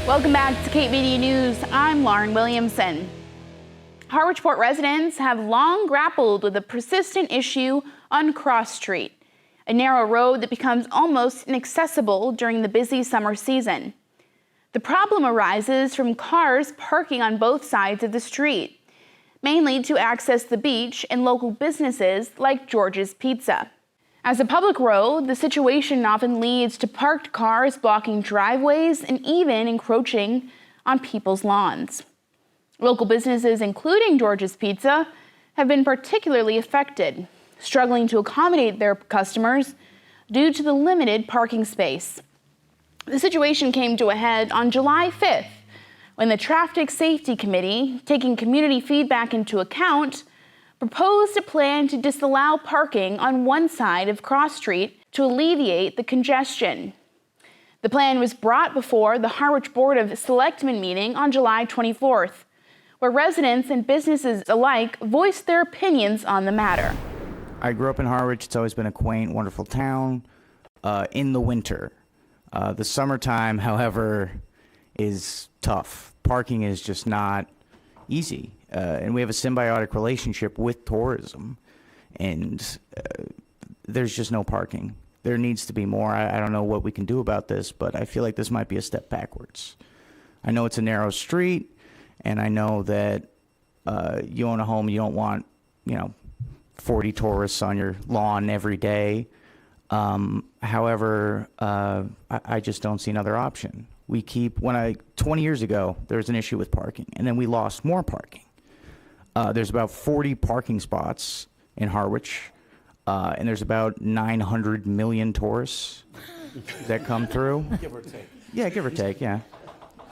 Welcome back to Cape Media News. I'm Lauren Williamson. Harwich Port residents have long grappled with a persistent issue on Cross Street, a narrow road that becomes almost inaccessible during the busy summer season. The problem arises from cars parking on both sides of the street, mainly to access the beach and local businesses like George's Pizza. As a public road, the situation often leads to parked cars blocking driveways and even encroaching on people's lawns. Local businesses, including George's Pizza, have been particularly affected, struggling to accommodate their customers due to the limited parking space. The situation came to a head on July 5th, when the Traffic Safety Committee, taking community feedback into account, proposed a plan to disallow parking on one side of Cross Street to alleviate the congestion. The plan was brought before the Harwich Board of Selectmen meeting on July 24th, where residents and businesses alike voiced their opinions on the matter. I grew up in Harwich. It's always been a quaint, wonderful town in the winter. The summertime, however, is tough. Parking is just not easy. And we have a symbiotic relationship with tourism, and there's just no parking. There needs to be more. I don't know what we can do about this, but I feel like this might be a step backwards. I know it's a narrow street, and I know that you own a home, you don't want, 40 tourists on your lawn every day. However, I just don't see another option. 20 years ago, there was an issue with parking, and then we lost more parking. There's about 40 parking spots in Harwich, and there's about 900 million tourists that come through. Give or take. Yeah, give or take, yeah.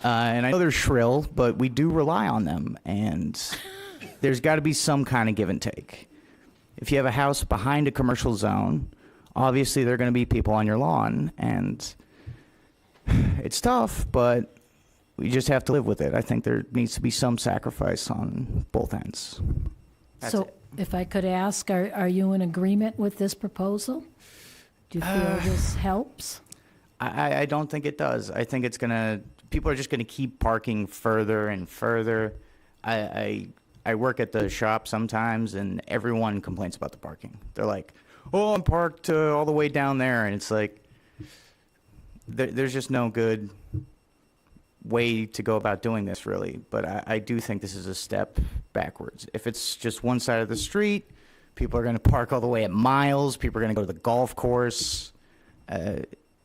And I know they're shrill, but we do rely on them, and there's got to be some kind of give and take. If you have a house behind a commercial zone, obviously there are going to be people on your lawn, and it's tough, but we just have to live with it. I think there needs to be some sacrifice on both ends. That's So it. if I could ask, are you in agreement with this proposal? Do you feel this helps? I don't think it does. I think people are just going to keep parking further and further. I work at the shop sometimes, and everyone complains about the parking. They're like, oh, I'm parked all the way down there. And it's like, there's just no good way to go about doing this, really. But I do think this is a step backwards. If it's just one side of the street, people are going to park all the way at miles. People are going to go to the golf course.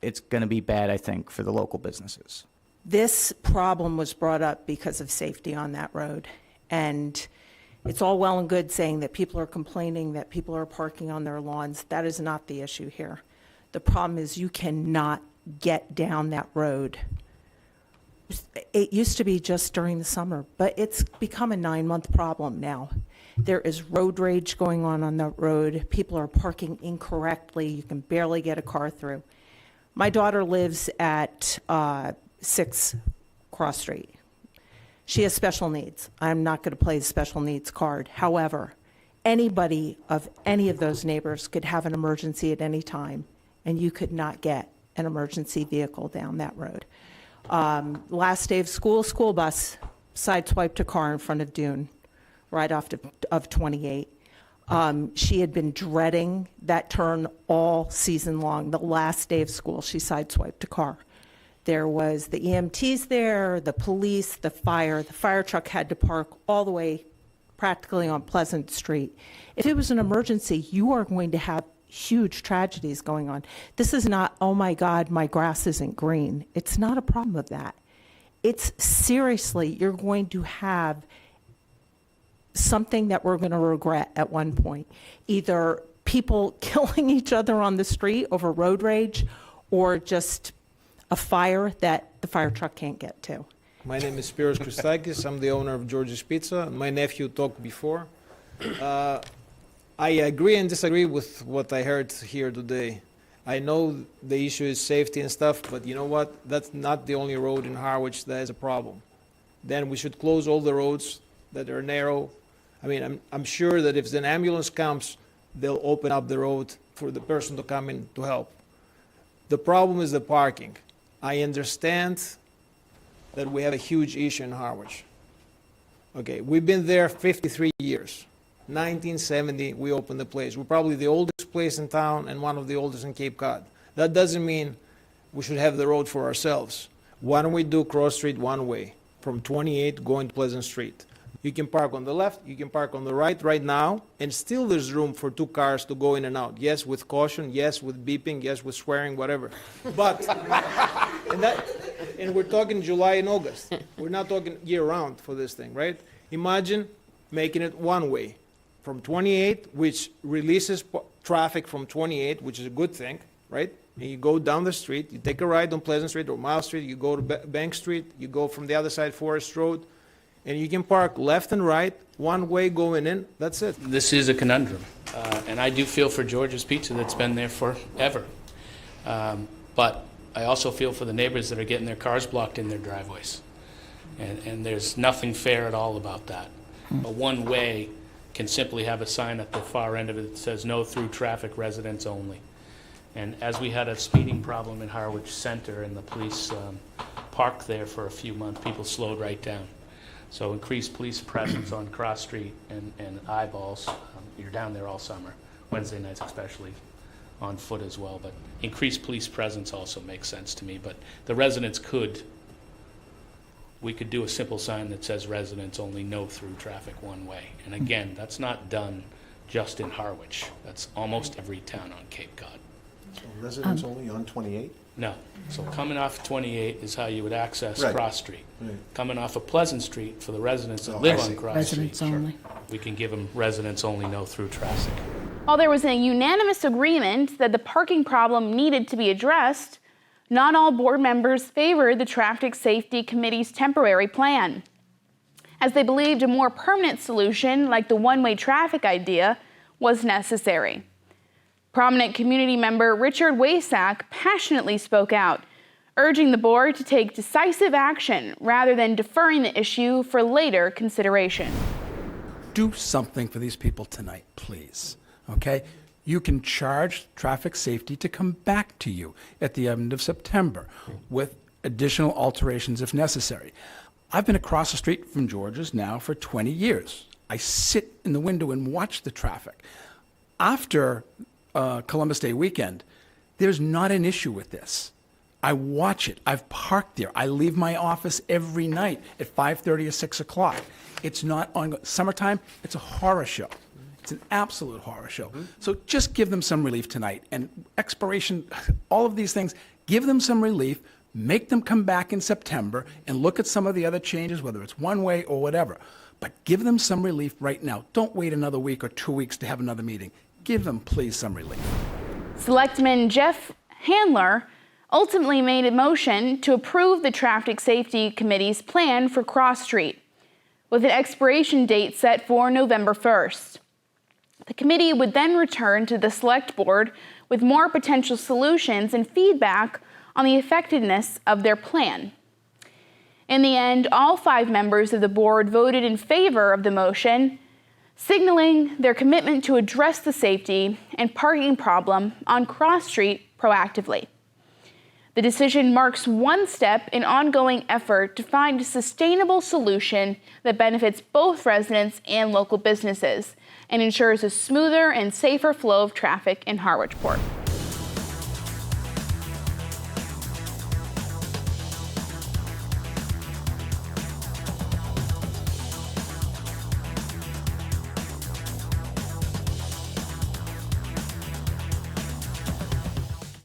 It's going to be bad, I think, for the local businesses. This problem was brought up because of safety on that road. And it's all well and good saying that people are complaining that people are parking on their lawns. That is not the issue here. The problem is you cannot get down that road. It used to be just during the summer, but it's become a 9-month problem now. There is road rage going on that road. People are parking incorrectly. You can barely get a car through. My daughter lives at 6 Cross Street. She has special needs. I'm not going to play the special needs card. However, anybody of any of those neighbors could have an emergency at any time, and you could not get an emergency vehicle down that road. Last day of school bus sideswiped a car in front of Dune, right off of 28. She had been dreading that turn all season long. The last day of school, she sideswiped a car. There was the EMTs there, the police, the fire. The fire truck had to park all the way practically on Pleasant Street. If it was an emergency, you are going to have huge tragedies going on. This is not, oh my God, my grass isn't green. It's not a problem of that. It's seriously, you're going to have something that we're going to regret at one point. Either people killing each other on the street over road rage, or just a fire that the fire truck can't get to. My name is Spiros Christakis. I'm the owner of George's Pizza. My nephew talked before. I agree and disagree with what I heard here today. I know the issue is safety and stuff, but you know what? That's not the only road in Harwich that is a problem. Then we should close all the roads that are narrow. I mean, I'm sure that if an ambulance comes, they'll open up the road for the person to come in to help. The problem is the parking. I understand that we have a huge issue in Harwich. Okay, we've been there 53 years. 1970, we opened the place. We're probably the oldest place in town and one of the oldest in Cape Cod. That doesn't mean we should have the road for ourselves. Why don't we do Cross Street one way, from 28 going to Pleasant Street? You can park on the left, you can park on the right now, and still there's room for 2 cars to go in and out. Yes, with caution, yes, with beeping, yes, with swearing, whatever. But, and we're talking July and August. We're not talking year-round for this thing, right? Imagine making it one way, from 28, which releases traffic from 28, which is a good thing, right? And you go down the street, you take a ride on Pleasant Street or Mile Street, you go to Bank Street, you go from the other side, Forest Road, and you can park left and right, one way going in, that's it. This is a conundrum, and I do feel for George's Pizza that's been there forever. But I also feel for the neighbors that are getting their cars blocked in their driveways. And there's nothing fair at all about that. A one-way can simply have a sign at the far end of it that says no through traffic, residents only. And as we had a speeding problem in Harwich Center and the police parked there for a few months, people slowed right down. So increased police presence on Cross Street and eyeballs. You're down there all summer, Wednesday nights especially, on foot as well. But increased police presence also makes sense to me. But the residents we could do a simple sign that says residents only, no through traffic one way. And again, that's not done just in Harwich. That's almost every town on Cape Cod. So residents only on 28? No. So coming off 28 is how you would access Right. Cross Street. Right. Coming off of Pleasant Street for the residents that Oh, live I on see. Cross Residents Street. only. We can give them residents only, no through traffic. While there was a unanimous agreement that the parking problem needed to be addressed, not all board members favored the Traffic Safety Committee's temporary plan, as they believed a more permanent solution, like the one-way traffic idea, was necessary. Prominent community member Richard Wasak passionately spoke out, urging the board to take decisive action rather than deferring the issue for later consideration. Do something for these people tonight, please, okay? You can charge traffic safety to come back to you at the end of September with additional alterations if necessary. I've been across the street from George's now for 20 years. I sit in the window and watch the traffic. After Columbus Day weekend, there's not an issue with this. I watch it. I've parked there. I leave my office every night at 5:30 or 6 o'clock. It's not on summertime. It's a horror show. It's an absolute horror show. So just give them some relief tonight. And expiration, all of these things, give them some relief, make them come back in September and look at some of the other changes, whether it's one way or whatever. But give them some relief right now. Don't wait another week or 2 weeks to have another meeting. Give them, please, some relief. Selectman Jeff Handler ultimately made a motion to approve the Traffic Safety Committee's plan for Cross Street, with an expiration date set for November 1st. The committee would then return to the Select Board with more potential solutions and feedback on the effectiveness of their plan. In the end, all 5 members of the board voted in favor of the motion, signaling their commitment to address the safety and parking problem on Cross Street proactively. The decision marks one step in ongoing effort to find a sustainable solution that benefits both residents and local businesses and ensures a smoother and safer flow of traffic in Harwich Port.